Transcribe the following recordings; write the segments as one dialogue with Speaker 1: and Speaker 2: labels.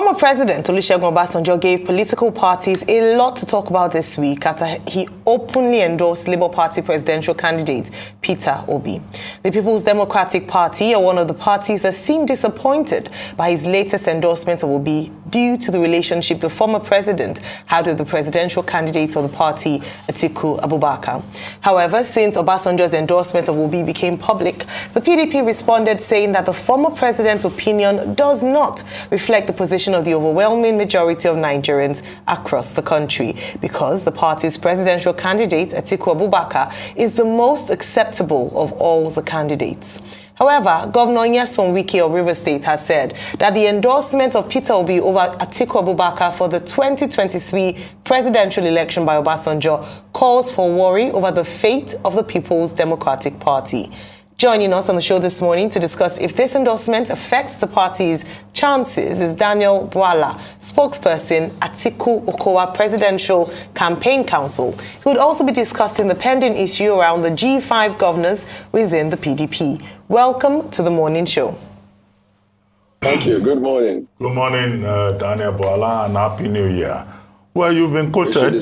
Speaker 1: Former President Olusegun Obasanjo gave political parties a lot to talk about this week after he openly endorsed Labour Party presidential candidate Peter Obi. The People's Democratic Party are one of the parties that seem disappointed by his latest endorsement of Obi due to the relationship the former president had with the presidential candidate of the party, Atiku Abubakar. However, since Obasanjo's endorsement of Obi became public, the PDP responded saying that the former president's opinion does not reflect the position of the overwhelming majority of Nigerians across the country, because the party's presidential candidate, Atiku Abubakar, is the most acceptable of all the candidates. However, Governor Nyesom Wike of Rivers State has said that the endorsement of Peter Obi over Atiku Abubakar for the 2023 presidential election by Obasanjo calls for worry over the fate of the People's Democratic Party. Joining us on the show this morning to discuss if this endorsement affects the party's chances is Daniel Bwala, spokesperson at Atiku Okowa Presidential Campaign Council. He would also be discussing the pending issue around the G5 governors within the PDP. Welcome to the morning show.
Speaker 2: Thank you. Good morning.
Speaker 3: Good morning, Daniel Bwala, and Happy New Year. Well, you've been quoted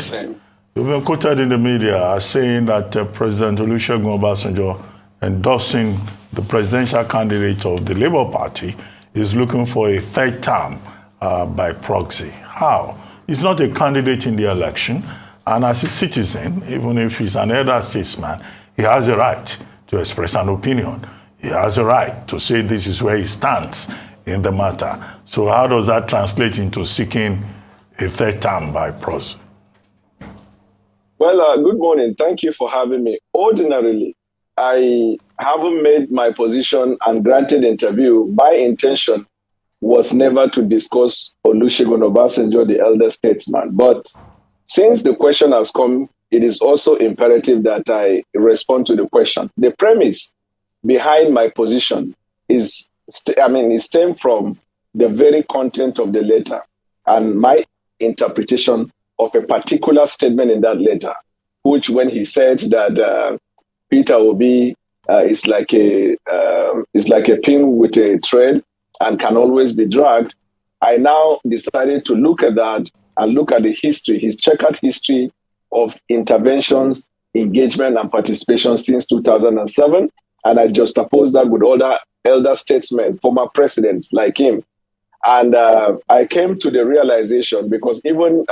Speaker 3: in the media as saying that President Olusegun Obasanjo endorsing the presidential candidate of the Labour Party is looking for a third term by proxy. How? He's not a candidate in the election, and as a citizen, even if he's an elder statesman, he has a right to express an opinion. He has a right to say this is where he stands in the matter. So how does that translate into seeking a third term by proxy?
Speaker 2: Well, good morning. Thank you for having me. Ordinarily, I haven't made my position and granted interview. My intention was never to discuss Olusegun Obasanjo, the elder statesman. But since the question has come, it is also imperative that I respond to the question. The premise behind my position is, it stemmed from the very content of the letter and my interpretation of a particular statement in that letter, which when he said that Peter Obi is like a pin with a thread and can always be dragged. I now decided to look at that and look at the history, his checkered history of interventions, engagement, and participation since 2007. And I juxtaposed that with other elder statesmen, former presidents like him. And I came to the realization, because even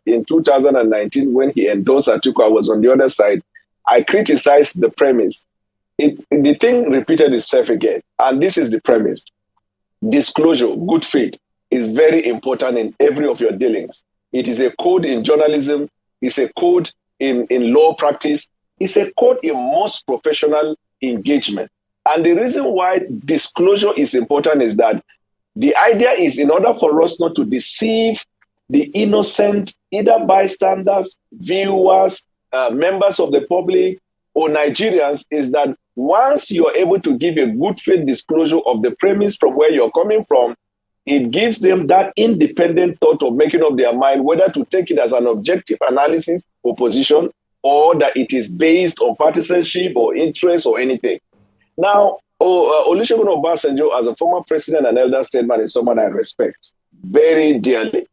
Speaker 2: in 2019, when he endorsed Atiku, I was on the other side. I criticized the premise. The thing repeated itself again. And this is the premise. Disclosure, good faith, is very important in every of your dealings. It is a code in journalism. It's a code in law practice. It's a code in most professional engagement. And the reason why disclosure is important is that the idea is, in order for us not to deceive the innocent, either bystanders, viewers, members of the public, or Nigerians, is that once you are able to give a good faith disclosure of the premise from where you're coming from, it gives them that independent thought of making up their mind whether to take it as an objective analysis or position, or that it is based on partisanship or interest or anything. Now, Olusegun Obasanjo, as a former president and elder statesman, is someone I respect very dearly.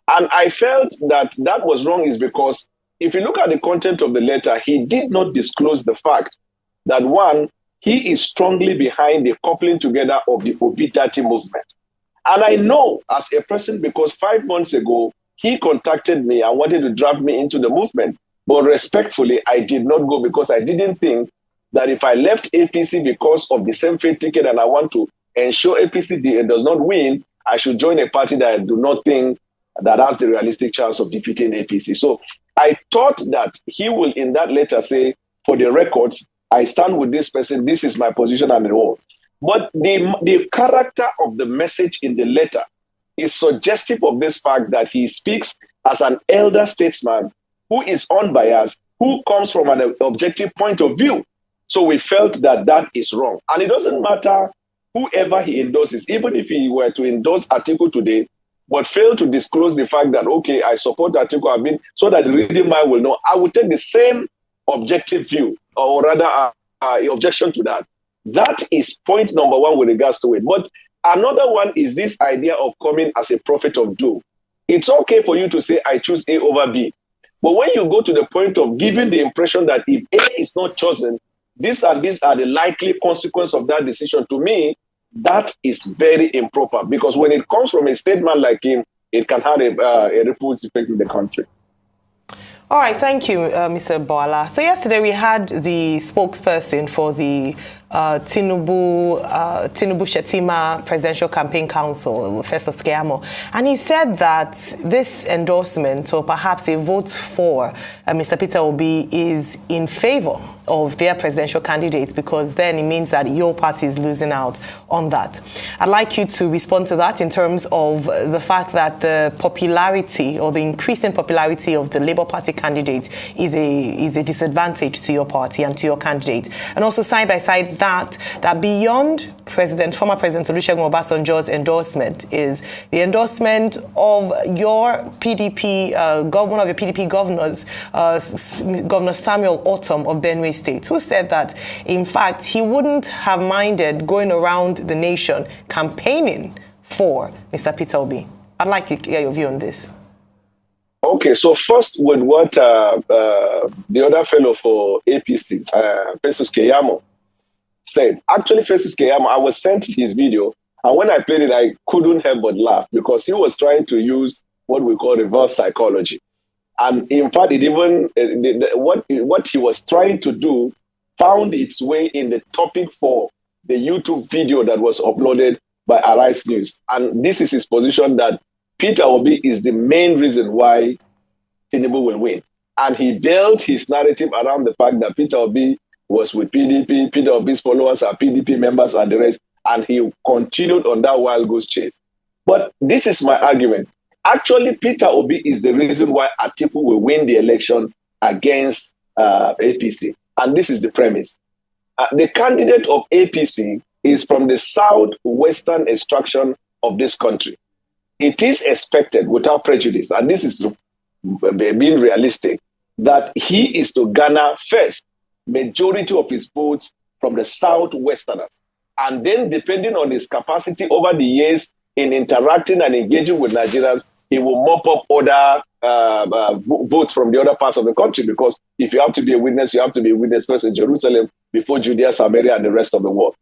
Speaker 2: And I felt that was wrong is because if you look at the content of the letter, he did not disclose the fact that, one, he is strongly behind the coupling together of the Obi-Dati movement. And I know as a person, because 5 months ago, he contacted me and wanted to draft me into the movement. But respectfully, I did not go, because I didn't think that if I left APC because of the same free ticket and I want to ensure APC does not win, I should join a party that I do not think that has the realistic chance of defeating APC. So I thought that he will, in that letter, say, for the records, I stand with this person, this is my position and all. But the character of the message in the letter is suggestive of this fact that he speaks as an elder statesman who is unbiased, who comes from an objective point of view. So we felt that is wrong. And it doesn't matter whoever he endorses, even if he were to endorse Atiku today, but fail to disclose the fact that, okay, I support Atiku, so that the reading mind will know, I would take the same objective view, or rather objection to that. That is point number one with regards to it. But Another one is this idea of coming as a prophet of doom. It's okay for you to say, I choose A over B. But when you go to the point of giving the impression that if A is not chosen, these are the likely consequences of that decision, to me, that is very improper. Because when it comes from a statement like him, it can have a ripple effect in the country.
Speaker 1: All right, thank you, Mr. Bwala. So yesterday we had the spokesperson for the Tinubu Shetima Presidential Campaign Council, Festus Keyamo, and he said that this endorsement, or perhaps a vote for Mr. Peter Obi, is in favor of their presidential candidates, because then it means that your party is losing out on that. I'd like you to respond to that in terms of the fact that the popularity, or the increasing popularity of the Labour Party candidate is a disadvantage to your party and to your candidate. And also side by side that beyond former President Olusegun Obasanjo's endorsement is the endorsement of your PDP, one of your PDP governors, Governor Samuel Ortom of Benue State, who said that, in fact, he wouldn't have minded going around the nation campaigning for Mr. Peter Obi. I'd like to hear your view on this.
Speaker 2: Okay, so first with what the other fellow for APC, Festus Keyamo, said. Actually, Festus Keyamo, I was sent his video, and when I played it, I couldn't help but laugh, because he was trying to use what we call reverse psychology. And in fact, it even what he was trying to do found its way in the topic for the YouTube video that was uploaded by Arise News. And this is his position, that Peter Obi is the main reason why Tinubu will win. And he built his narrative around the fact that Peter Obi was with PDP, Peter Obi's followers are PDP members and the rest, and he continued on that wild goose chase. But this is my argument. Actually, Peter Obi is the reason why Atiku will win the election against APC. And this is the premise. The candidate of APC is from the southwestern extraction of this country. It is expected, without prejudice, and this is being realistic, that he is to garner first majority of his votes from the southwesterners. And then, depending on his capacity over the years in interacting and engaging with Nigerians, he will mop up other votes from the other parts of the country. Because if you have to be a witness, you have to be a witness first in Jerusalem before Judea, Samaria, and the rest of the world.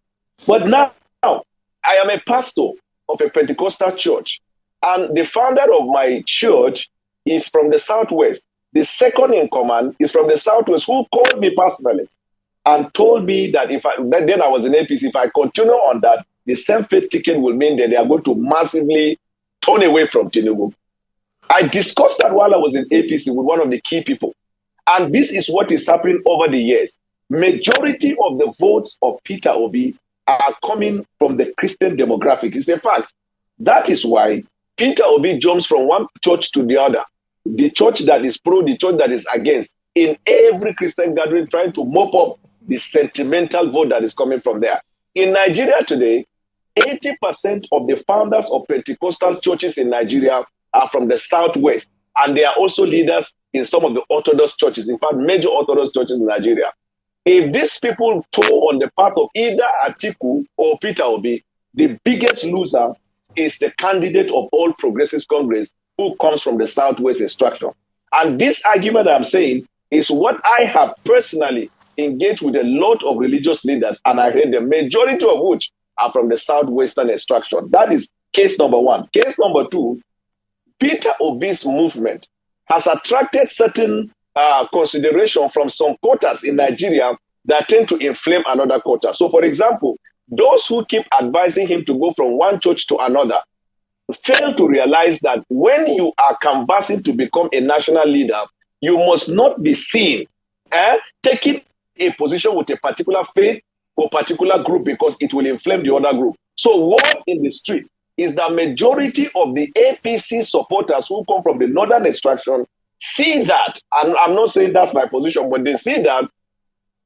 Speaker 2: But now, I am a pastor of a Pentecostal church, and the founder of my church is from the southwest. The second in command is from the southwest, who called me personally and told me that then I was in APC, if I continue on that, the same fate ticket will mean that they are going to massively turn away from Tinubu. I discussed that while I was in APC with one of the key people. And this is what is happening over the years. Majority of the votes of Peter Obi are coming from the Christian demographic. It's a fact. That is why Peter Obi jumps from one church to the other. The church that is pro, the church that is against, in every Christian gathering, trying to mop up the sentimental vote that is coming from there. In Nigeria today, 80% of the founders of Pentecostal churches in Nigeria are from the southwest, and they are also leaders in some of the Orthodox churches, in fact, major Orthodox churches in Nigeria. If these people toe on the path of either Atiku or Peter Obi, the biggest loser is the candidate of All Progressives Congress, who comes from the southwest extraction. And this argument I'm saying is what I have personally engaged with a lot of religious leaders, and I heard the majority of which are from the southwestern extraction. That is case number one. Case number two, Peter Obi's movement has attracted certain consideration from some quarters in Nigeria that tend to inflame another quarter. So, for example, those who keep advising him to go from one church to another fail to realize that when you are canvassing to become a national leader, you must not be seen taking a position with a particular faith or particular group, because it will inflame the other group. So word in the street is that majority of the APC supporters who come from the northern extraction see that, and I'm not saying that's my position, but they see that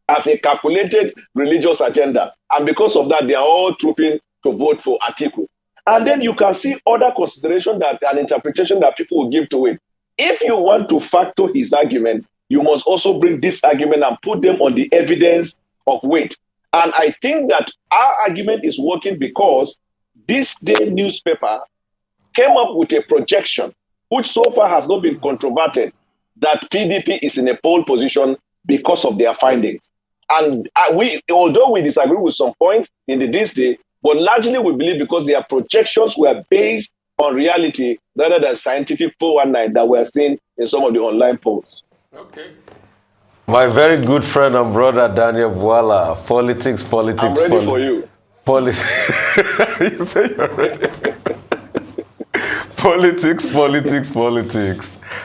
Speaker 2: as a calculated religious agenda. And because of that, they are all trooping to vote for Atiku. And then you can see other consideration that an interpretation that people will give to it. If you want to factor his argument, you must also bring this argument and put them on the evidence of weight. And I think that our argument is working because This Day newspaper came up with a projection, which so far has not been controverted, that PDP is in a pole position because of their findings. And although we disagree with some points in This Day, but largely we believe because their projections were based on reality rather than scientific 419 that we're seeing in some of the online polls.
Speaker 4: Okay. My very good friend and brother, Daniel Bwala, politics.
Speaker 2: I'm ready for you.
Speaker 4: You say you're ready. Politics.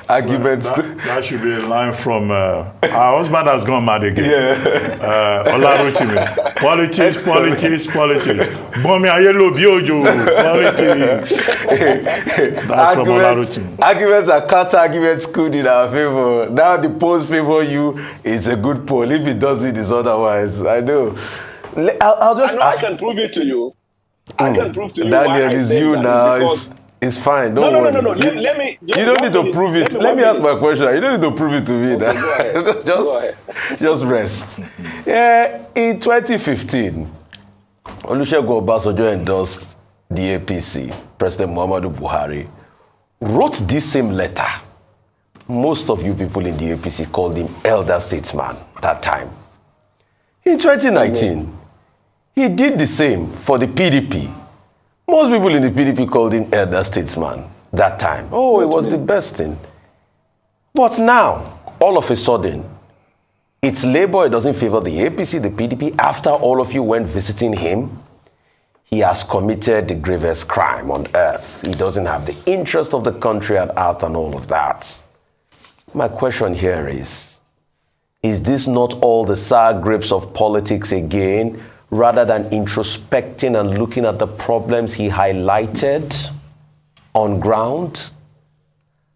Speaker 4: Arguments.
Speaker 3: That should be a line from our husband has gone mad again.
Speaker 4: Yeah.
Speaker 3: Olaruchimi. Politics. Bomi ayelo biojo. Politics. That's from Olaruchimi.
Speaker 4: Arguments are counter arguments good in our favor. Now the polls favor you. It's a good poll. If it doesn't, it's otherwise. I know.
Speaker 2: I can prove it to you. I can prove to you.
Speaker 4: Daniel, it's you now. It's fine. Don't worry.
Speaker 2: No. Let me.
Speaker 4: You don't need to prove it. Let me ask my question. You don't need to prove it to me.
Speaker 2: Okay, go ahead.
Speaker 4: Just rest. Yeah, in 2015, Olusegun Obasanjo endorsed the APC. President Muhammadu Buhari wrote this same letter. Most of you people in the APC called him elder statesman that time. In 2019, he did the same for the PDP. Most people in the PDP called him elder statesman that time. Oh, it was the best thing. But now, all of a sudden, it's Labour. It doesn't favor the APC, the PDP. After all of you went visiting him, he has committed the gravest crime on earth. He doesn't have the interest of the country at heart and all of that. My question here is this not all the sour grapes of politics again, rather than introspecting and looking at the problems he highlighted on ground?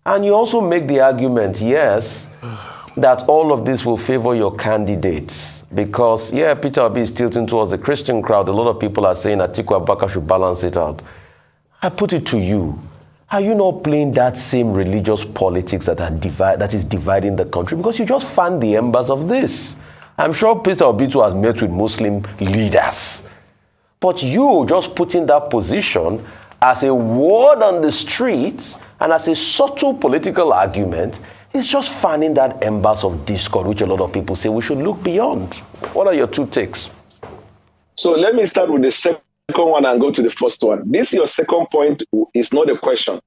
Speaker 4: And you also make the argument, yes, that all of this will favor your candidates. Because, yeah, Peter Obi is tilting towards the Christian crowd. A lot of people are saying Atiku Abubakar should balance it out. I put it to you, are you not playing that same religious politics that is dividing the country? Because you just fan the embers of this. I'm sure Peter Obi has met with Muslim leaders. But you just put in that position as a word on the streets and as a subtle political argument is just fanning that embers of discord, which a lot of people say we should look beyond. What are your two takes?
Speaker 2: So let me start with the second one and go to the first one. This, your second point, is not a question.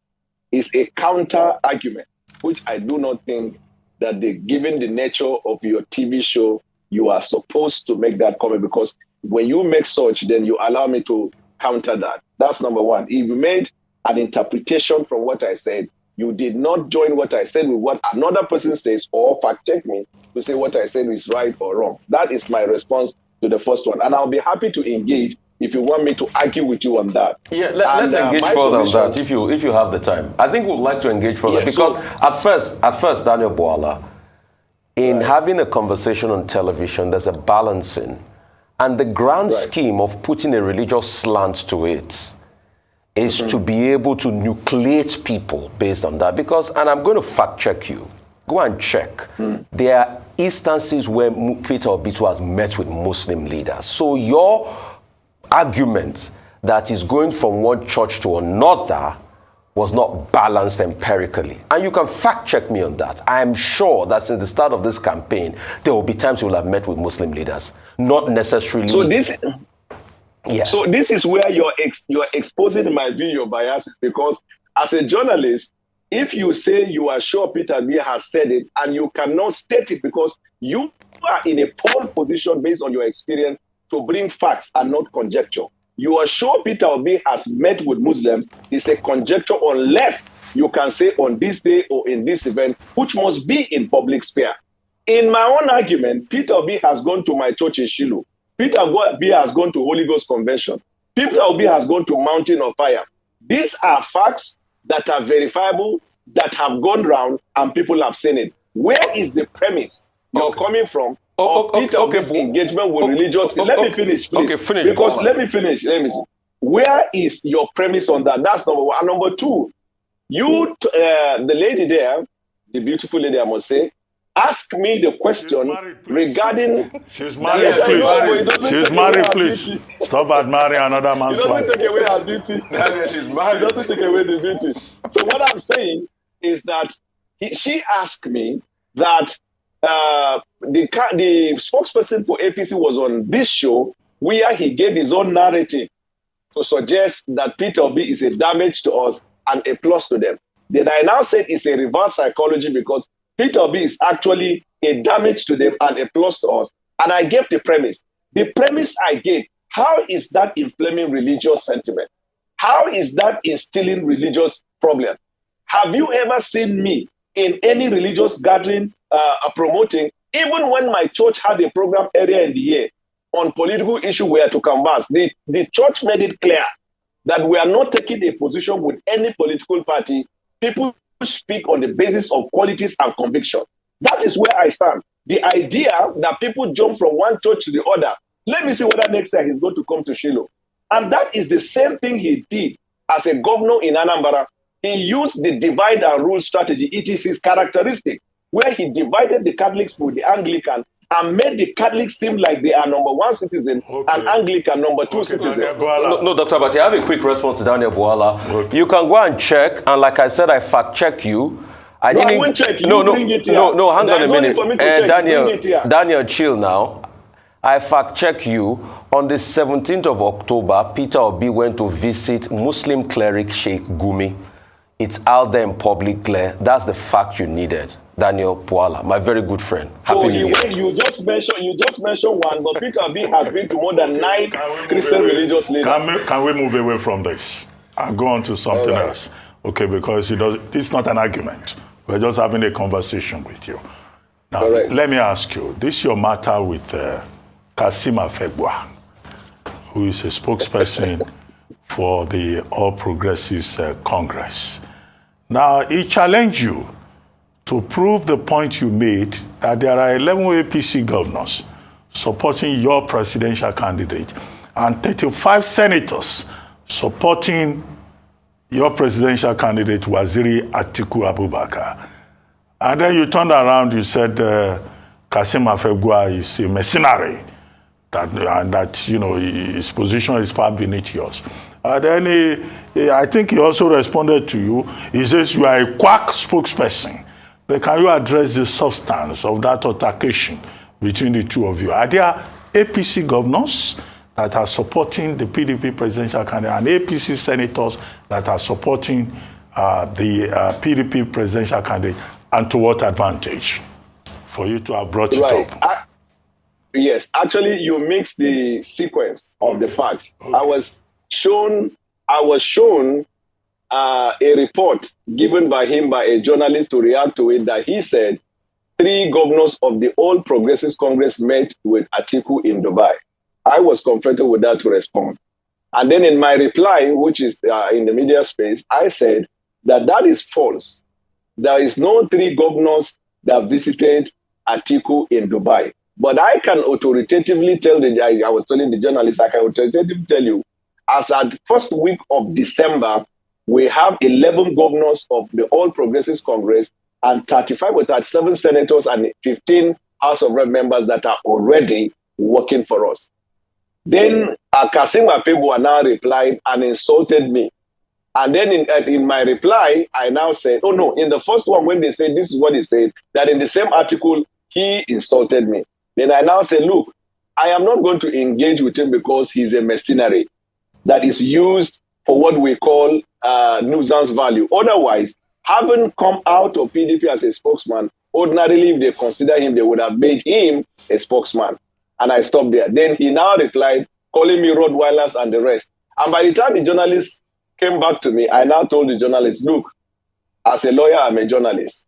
Speaker 2: It's a counter argument, which I do not think that given the nature of your TV show, you are supposed to make that comment, because when you make such, then you allow me to counter that. That's number one. If you made an interpretation from what I said, you did not join what I said with what another person says or fact check me to say what I said is right or wrong. That is my response to the first one. And I'll be happy to engage if you want me to argue with you on that.
Speaker 4: Yeah, let's engage further on that if you have the time. I think we'd like to engage further, because at first, Daniel Bwala, in having a conversation on television, there's a balancing. And the grand scheme of putting a religious slant to it is to be able to nucleate people based on that. Because, and I'm going to fact check you, go and check. There are instances where Peter Obi has met with Muslim leaders. So your argument that is going from one church to another was not balanced empirically. And you can fact check me on that. I am sure that since the start of this campaign, there will be times you will have met with Muslim leaders. Not necessarily.
Speaker 2: So this is where you're exposing, in my view, your biases, because as a journalist, if you say you are sure Peter Obi has said it and you cannot state it because you are in a pole position based on your experience to bring facts and not conjecture. You are sure Peter Obi has met with Muslims, it's a conjecture unless you can say on this day or in this event, which must be in public sphere. In my own argument, Peter Obi has gone to my church in Shiloh. Peter Obi has gone to Holy Ghost Convention. Peter Obi has gone to Mountain of Fire. These are facts that are verifiable, that have gone round, and people have seen it. Where is the premise you're coming from? Peter Obi's engagement with religious. Let me finish, please.
Speaker 4: Okay, finish.
Speaker 2: Because let me finish. Where is your premise on that? That's number one. And number two, the lady there, the beautiful lady, I must say, ask me the question regarding...
Speaker 3: She's married, please. She's married, please. Stop admiring another man's wife.
Speaker 2: It doesn't take away her beauty.
Speaker 4: She's married.
Speaker 2: It doesn't take away the beauty. So what I'm saying is that she asked me that the spokesperson for APC was on this show where he gave his own narrative to suggest that Peter Obi is a damage to us and a plus to them. Then I now said it's a reverse psychology because Peter Obi is actually a damage to them and a plus to us. And I gave the premise. The premise I gave, how is that inflaming religious sentiment? How is that instilling religious problem? Have you ever seen me in any religious gathering promoting, even when my church had a program earlier in the year on political issue where to canvass, the church made it clear that we are not taking a position with any political party. People speak on the basis of qualities and conviction. That is where I stand. The idea that people jump from one church to the other, let me see whether next year he's going to come to Shiloh. And that is the same thing he did as a governor in Anambra. He used the divide and rule strategy. It is his characteristic, where he divided the Catholics with the Anglican and made the Catholics seem like they are number one citizen and Anglican number two citizen.
Speaker 4: No, Dr. Abati, I have a quick response to Daniel Bwala. You can go and check, and like I said, I fact-check you. I
Speaker 2: won't check.
Speaker 4: No, hang on a minute. Daniel, chill now. I fact-check you. On the 17th of October, Peter Obi went to visit Muslim cleric Sheikh Gumi. It's out there in public glare. That's the fact you needed. Daniel Bwala, my very good friend. Happy New Year.
Speaker 2: You just mentioned one, but Peter Obi has been to more than 9 Christian religious leaders.
Speaker 3: Can we move away from this and go on to something else? Okay, because this is not an argument. We're just having a conversation with you. Now, let me ask you, this is your matter with Kassim Afegbua, who is a spokesperson for the All Progressives Congress. Now, he challenged you to prove the point you made that there are 11 APC governors supporting your presidential candidate and 35 senators supporting your presidential candidate, Waziri Atiku Abubakar. And then you turned around, you said Kassim Afegbua is a mercenary, that his position is far beneath yours. And then I think he also responded to you. He says you are a quack spokesperson. But can you address the substance of that altercation between the two of you? Are there APC governors that are supporting the PDP presidential candidate and APC senators that are supporting the PDP presidential candidate? And to what advantage for you to have brought it up?
Speaker 2: Yes, actually, you mix the sequence of the facts. I was shown a report given by him by a journalist to react to it that he said 3 governors of the All Progressives Congress met with Atiku in Dubai. I was confronted with that to respond. And then in my reply, which is in the media space, I said that is false. There is no 3 governors that visited Atiku in Dubai. But I can authoritatively tell I was telling the journalist, I can authoritatively tell you, as at first week of December, we have 11 governors of the All Progressives Congress and 35 or 37 senators and 15 House of Rep members that are already working for us. Then Kassim Afegbua now replied and insulted me. And then in my reply, I now said, oh no, in the first one, when they said this is what he said, that in the same article, he insulted me. Then I now say, look, I am not going to engage with him because he's a mercenary that is used for what we call nuisance value. Otherwise, having come out of PDP as a spokesman, ordinarily, if they consider him, they would have made him a spokesman. And I stopped there. Then he now replied, calling me Rottweilers and the rest. And by the time the journalist came back to me, I now told the journalist, look, as a lawyer, I'm a journalist.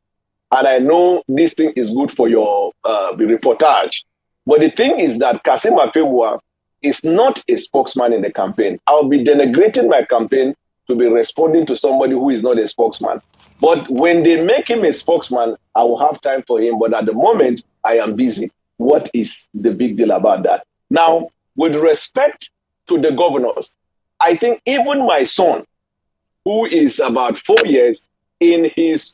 Speaker 2: And I know this thing is good for your reportage. But the thing is that Kassim Afegbua is not a spokesman in the campaign. I'll be denigrating my campaign to be responding to somebody who is not a spokesman. But when they make him a spokesman, I will have time for him. But at the moment, I am busy. What is the big deal about that? Now, with respect to the governors, I think even my son, who is about 4 years, in his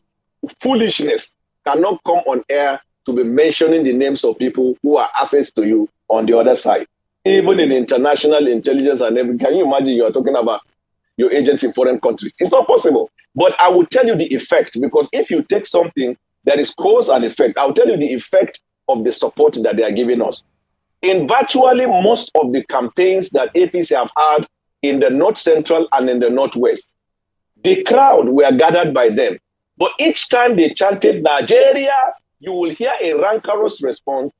Speaker 2: foolishness, cannot come on air to be mentioning the names of people who are assets to you on the other side. Even in international intelligence and everything, can you imagine you are talking about your agents in foreign countries? It's not possible. But I will tell you the effect, because if you take something that is cause and effect, I'll tell you the effect of the support that they are giving us. In virtually most of the campaigns that APC have had in the North Central and in the Northwest, the crowd were gathered by them. But each time they chanted Nigeria, you will hear a rancorous response,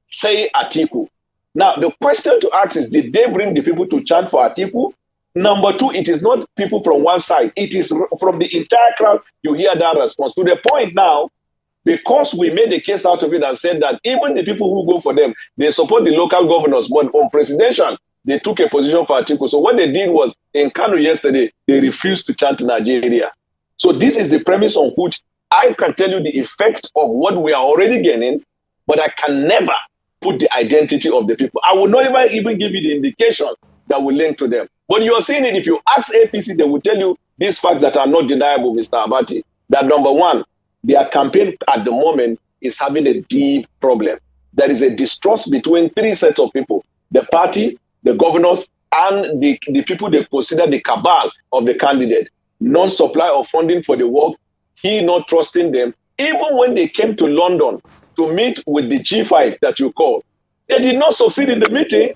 Speaker 2: say Atiku. Now, the question to ask is, did they bring the people to chant for Atiku? Number two, it is not people from one side. It is from the entire crowd. You hear that response. To the point now, because we made a case out of it and said that even the people who go for them, they support the local governors, but on presidential, they took a position for Atiku. So what they did was, in Kano yesterday, they refused to chant Nigeria. So this is the premise on which I can tell you the effect of what we are already gaining, but I can never put the identity of the people. I will not even give you the indication that will link to them. But you are seeing it. If you ask APC, they will tell you these facts that are not deniable, Mr. Abati, that number one, their campaign at the moment is having a deep problem. There is a distrust between three sets of people: the party, the governors, and the people they consider the cabal of the candidate. Non-supply of funding for the work, he not trusting them. Even when they came to London to meet with the G5 that you call, they did not succeed in the meeting.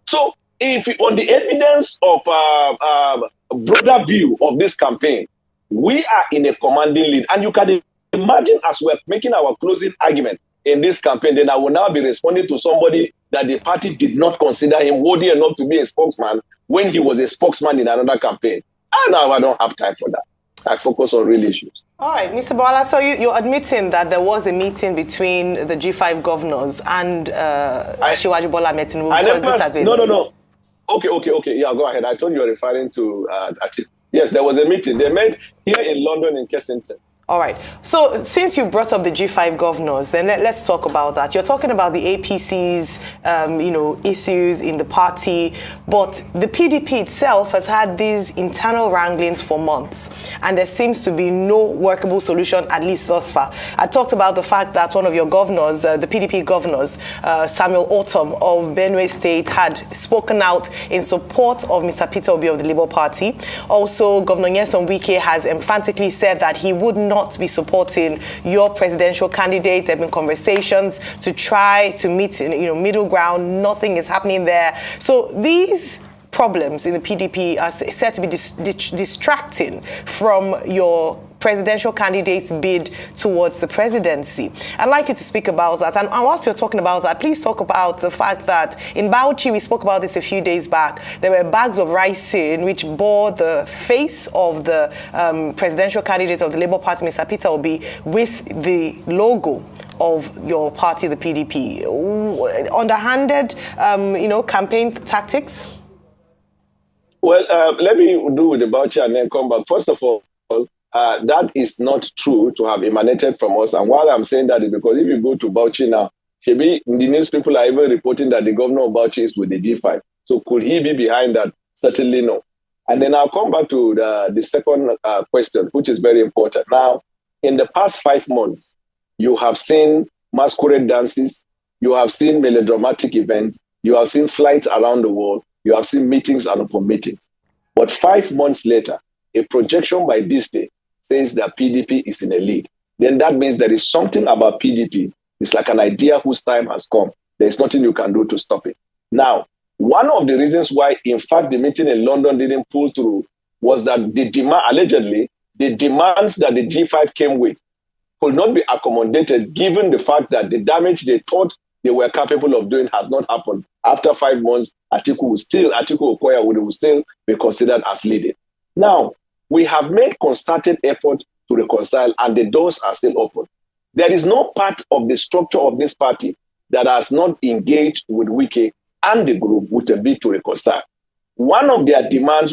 Speaker 2: So if on the evidence of a broader view of this campaign, we are in a commanding lead. And you can imagine, as we're making our closing argument in this campaign, then I will now be responding to somebody that the party did not consider him worthy enough to be a spokesman when he was a spokesman in another campaign. And now I don't have time for that. I focus on real issues.
Speaker 1: All right, Mr. Bwala, so you're admitting that there was a meeting between the G5 governors and Asiwaju Bola Ahmed Tinubu because this has been...
Speaker 2: No. Okay. Yeah, go ahead. I thought you were referring to... yes, there was a meeting. They met here in London in Kensington.
Speaker 1: All right. So since you brought up the G5 governors, then let's talk about that. You're talking about the APC's, issues in the party, but the PDP itself has had these internal wranglings for months, and there seems to be no workable solution, at least thus far. I talked about the fact that one of your governors, the PDP governors, Samuel Autumn of Benue State, had spoken out in support of Mr. Peter Obi of the Labour Party. Also, Governor Nyesom Wike has emphatically said that he would not be supporting your presidential candidate. There have been conversations to try to meet middle ground. Nothing is happening there. So these problems in the PDP are said to be distracting from your presidential candidate's bid towards the presidency. I'd like you to speak about that. And whilst you're talking about that, please talk about the fact that in Bauchi, we spoke about this a few days back, there were bags of rice in which bore the face of the presidential candidate of the Labour Party, Mr. Peter Obi, with the logo of your party, the PDP. Underhanded, campaign tactics?
Speaker 2: Well, let me do with the Bauchi and then come back. First of all, that is not true to have emanated from us. And why I'm saying that is because if you go to Bauchi now, maybe the news people are even reporting that the governor of Bauchi is with the G5. So could he be behind that? Certainly no. And then I'll come back to the second question, which is very important. Now, in the past 5 months, you have seen masquerade dances, you have seen melodramatic events, you have seen flights around the world, you have seen meetings and upon meetings. But 5 months later, a projection by this day says that PDP is in a lead. Then that means there is something about PDP. It's like an idea whose time has come. There's nothing you can do to stop it. Now, one of the reasons why, in fact, the meeting in London didn't pull through was that allegedly, the demands that the G5 came with could not be accommodated given the fact that the damage they thought they were capable of doing has not happened. After 5 months, Atiku Okoya will still be considered as leading. Now, we have made concerted effort to reconcile, and the doors are still open. There is no part of the structure of this party that has not engaged with Wike and the group with a bid to reconcile. One of their demands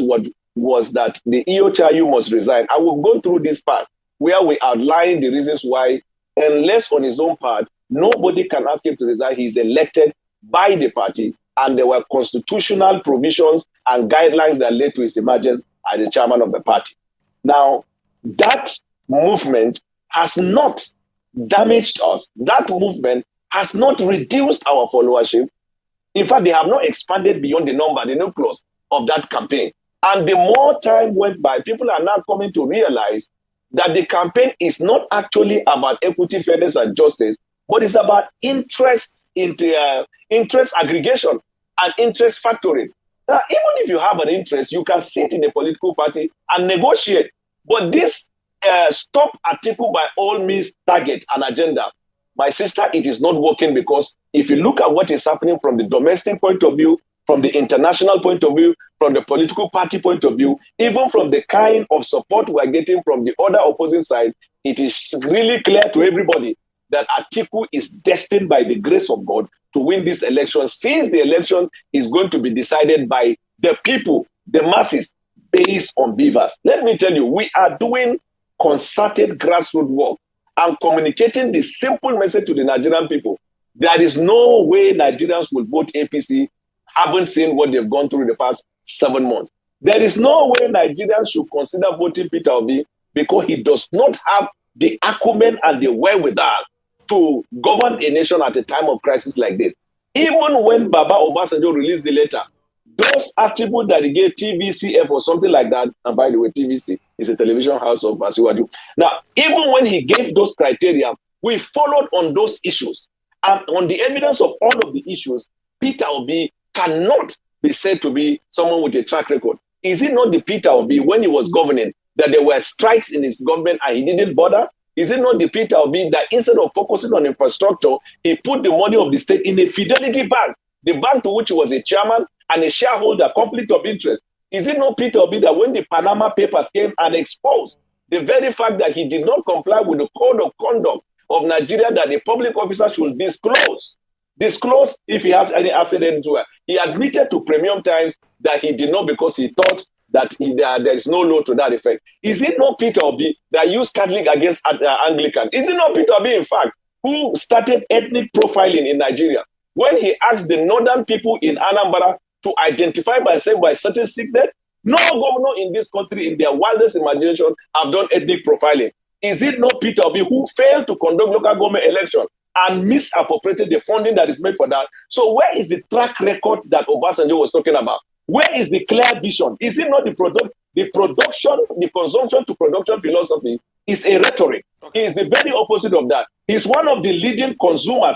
Speaker 2: was that the EOCHIU must resign. I will go through this part where we outline the reasons why, unless on his own part, nobody can ask him to resign. He is elected by the party, and there were constitutional provisions and guidelines that led to his emergence as the chairman of the party. Now, that movement has not damaged us. That movement has not reduced our followership. In fact, they have not expanded beyond the number, the nucleus of that campaign. And the more time went by, people are now coming to realize that the campaign is not actually about equity, fairness, and justice, but it's about interest aggregation and interest factoring. Now, even if you have an interest, you can sit in a political party and negotiate. But this stop Atiku by all means target an agenda. My sister, it is not working, because if you look at what is happening from the domestic point of view, from the international point of view, from the political party point of view, even from the kind of support we are getting from the other opposing side, it is really clear to everybody that Atiku is destined by the grace of God to win this election, since the election is going to be decided by the people, the masses, based on beavers. Let me tell you, we are doing concerted grassroots work and communicating the simple message to the Nigerian people. There is no way Nigerians will vote APC, having seen what they've gone through the past 7 months. There is no way Nigerians should consider voting Peter Obi, because he does not have the acumen and the wherewithal to govern a nation at a time of crisis like this. Even when Baba Obasanjo released the letter, those attributes that he gave TVCF or something like that, and by the way, TVC is a television house of Asiwaju. Now, even when he gave those criteria, we followed on those issues. And on the evidence of all of the issues, Peter Obi cannot be said to be someone with a track record. Is it not the Peter Obi, when he was governing, that there were strikes in his government and he didn't bother? Is it not the Peter Obi that instead of focusing on infrastructure, he put the money of the state in a Fidelity Bank, the bank to which he was a chairman and a shareholder, conflict of interest? Is it not Peter Obi that when the Panama Papers came and exposed the very fact that he did not comply with the code of conduct of Nigeria, that the public officer should disclose if he has any asset anywhere? He admitted to Premium Times that he did not, because he thought that there is no law to that effect. Is it not Peter Obi that used Catholic against Anglican? Is it not Peter Obi, in fact, who started ethnic profiling in Nigeria when he asked the northern people in Anambra to identify by certain sickness? No governor in this country, in their wildest imagination, have done ethnic profiling. Is it not Peter Obi who failed to conduct local government elections and misappropriated the funding that is made for that? So where is the track record that Obasanjo was talking about? Where is the clear vision? Is it not the consumption to production philosophy is a rhetoric? He is the very opposite of that. He's one of the leading consumers,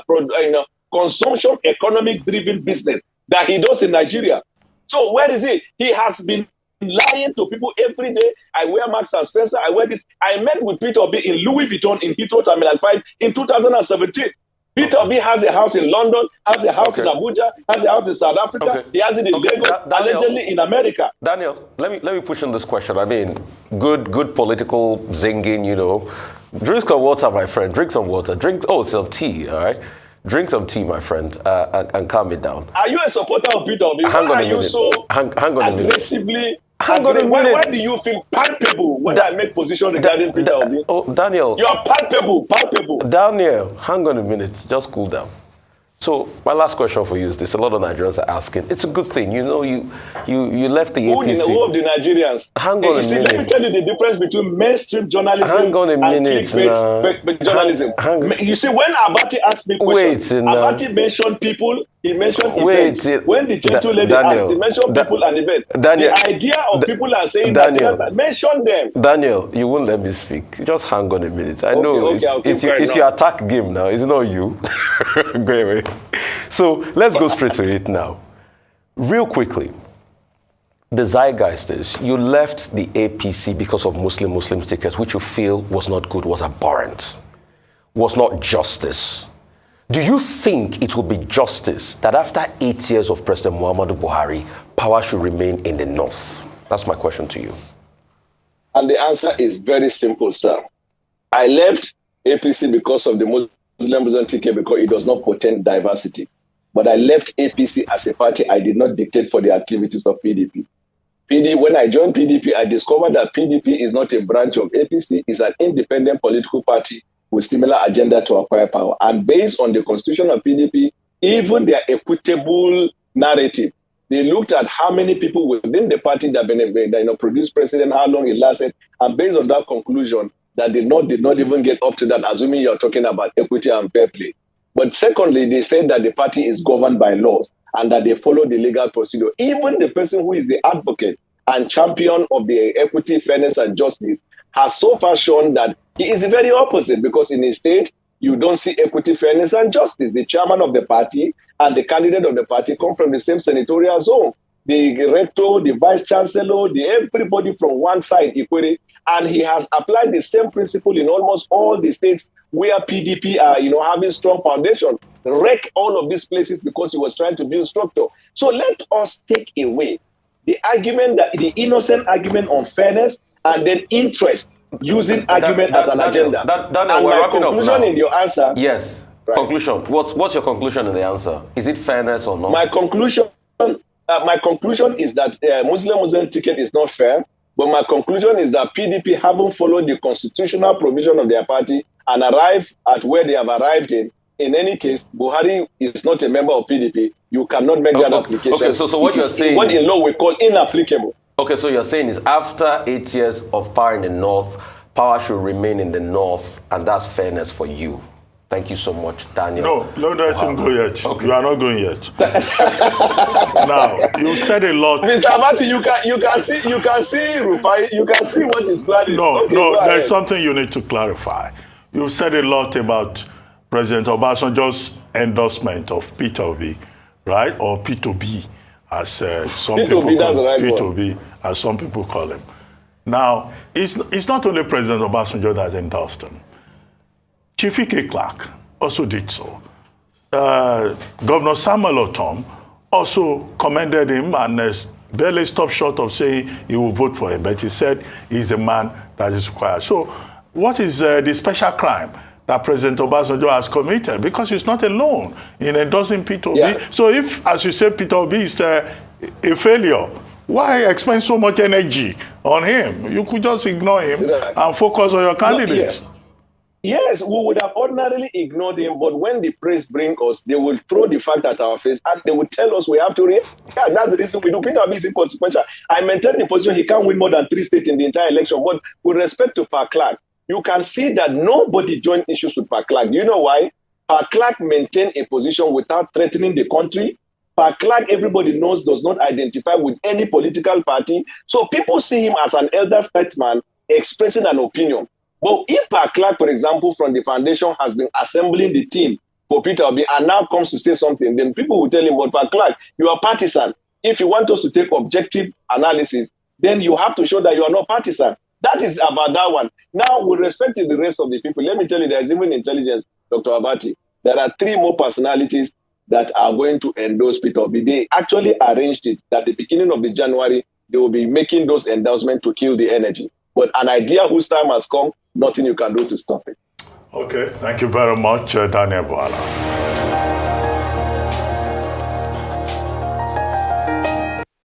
Speaker 2: consumption economic driven business that he does in Nigeria. So where is he? He has been lying to people every day. I wear Marks and Spencer, I wear this. I met with Peter Obi in Louis Vuitton in Heathrow Terminal 5 in 2017. Peter Obi has a house in London, has a house in Abuja, has a house in South Africa. He has it in Lagos, allegedly in America.
Speaker 4: Daniel, let me push on this question. I mean, good political zinging, you know. Drink some water, my friend. Drink some water. Some tea, all right? Drink some tea, my friend, and calm it down.
Speaker 2: Are you a supporter of Peter Obi?
Speaker 4: Hang on a minute.
Speaker 2: Why are you so
Speaker 4: aggressively...
Speaker 2: Why do you feel palpable when I make position regarding Peter Obi?
Speaker 4: Oh, Daniel.
Speaker 2: You are palpable.
Speaker 4: Daniel, hang on a minute. Just cool down. So my last question for you is this: a lot of Nigerians are asking. It's a good thing, you know. You left the APC.
Speaker 2: Who of the Nigerians?
Speaker 4: Hang on a minute.
Speaker 2: Let me tell you the difference between mainstream journalism and clickbait journalism. You see, when Abati asked me questions, Abati mentioned people. He mentioned events. When the gentle lady asked, he mentioned people and events. The idea of people are saying that, mention them.
Speaker 4: Daniel, you won't let me speak. Just hang on a minute. I know it's your attack game now. It's not you. Go away. So let's go straight to it now. Real quickly, the zeitgeist is you left the APC because of Muslim tickets, which you feel was not good, was abhorrent, was not justice. Do you think it will be justice that after 8 years of President Muhammadu Buhari, power should remain in the north? That's my question to you.
Speaker 2: And the answer is very simple, sir. I left APC because of the Muslim ticket, because it does not portend diversity. But I left APC as a party. I did not dictate for the activities of PDP. When I joined PDP, I discovered that PDP is not a branch of APC. It's an independent political party with similar agenda to acquire power. And based on the constitution of PDP, even their equitable narrative, they looked at how many people within the party that produced president, how long it lasted, and based on that conclusion, that did not even get up to that, assuming you're talking about equity and fair play. But secondly, they said that the party is governed by laws and that they follow the legal procedure. Even the person who is the advocate and champion of the equity, fairness, and justice has so far shown that he is the very opposite, because in his state, you don't see equity, fairness, and justice. The chairman of the party and the candidate of the party come from the same senatorial zone. The rector, the vice chancellor, everybody from one side equally, and he has applied the same principle in almost all the states where PDP are, having strong foundation. Wreck all of these places because he was trying to build structure. So let us take away the argument, that the innocent argument on fairness, and then interest, using argument as an agenda.
Speaker 4: Daniel, we're wrapping up now.
Speaker 2: Conclusion in your answer.
Speaker 4: Yes. Right. Conclusion. What's your conclusion in the answer? Is it fairness or not?
Speaker 2: My conclusion is that Muslim ticket is not fair. But my conclusion is that PDP haven't followed the constitutional provision of their party and arrived at where they have arrived in. In any case, Buhari is not a member of PDP. You cannot make that application.
Speaker 4: Okay, so what you're saying,
Speaker 2: what in law we call inapplicable.
Speaker 4: Okay, so you're saying is after 8 years of power in the north, power should remain in the north, and that's fairness for you. Thank you so much, Daniel.
Speaker 3: No, don't let him go yet.
Speaker 4: Okay.
Speaker 3: You are not going yet. Now, you said a lot.
Speaker 2: Mr. Abati, you can see Rufai, you can see what his plan is.
Speaker 3: No,
Speaker 2: okay,
Speaker 3: there's something you need to clarify. You said a lot about President Obasanjo's endorsement of Peter Obi, right? Or P2B, as some people call him. P2B, as some people call him. Now, it's not only President Obasanjo that endorsed him. Chief Ike Clark also did so. Governor Samuel Otom also commended him and barely stopped short of saying he will vote for him, but he said he's a man that is required. So what is the special crime that President Obasanjo has committed? Because he's not alone in endorsing Peter Obi. Yeah. So if, as you say, Peter Obi is a failure, why expend so much energy on him? You could just ignore him and focus on your candidate.
Speaker 2: Yes, we would have ordinarily ignored him, but when the press bring us, they will throw the fact at our face and they will tell us we have to react. Yeah, that's the reason we do. Peter Obi is inconsequential. I maintain the position he can't win more than 3 states in the entire election. But with respect to Pat Clark, you can see that nobody joined issues with Pat Clark. Do you know why? Pat Clark maintained a position without threatening the country. Pat Clark, everybody knows, does not identify with any political party. So people see him as an elder statesman expressing an opinion. But if Pat Clark, for example, from the foundation has been assembling the team for Peter Obi and now comes to say something, then people will tell him, but Pat Clark, you are partisan. If you want us to take objective analysis, then you have to show that you are not partisan. That is about that one. Now, with respect to the rest of the people, let me tell you, there is even intelligence, Dr. Abati. There are 3 more personalities that are going to endorse Peter Obi. They actually arranged it that at the beginning of the January, they will be making those endorsements to kill the energy. But an idea whose time has come, nothing you can do to stop it.
Speaker 3: Okay, thank you very much, Daniel Bwala.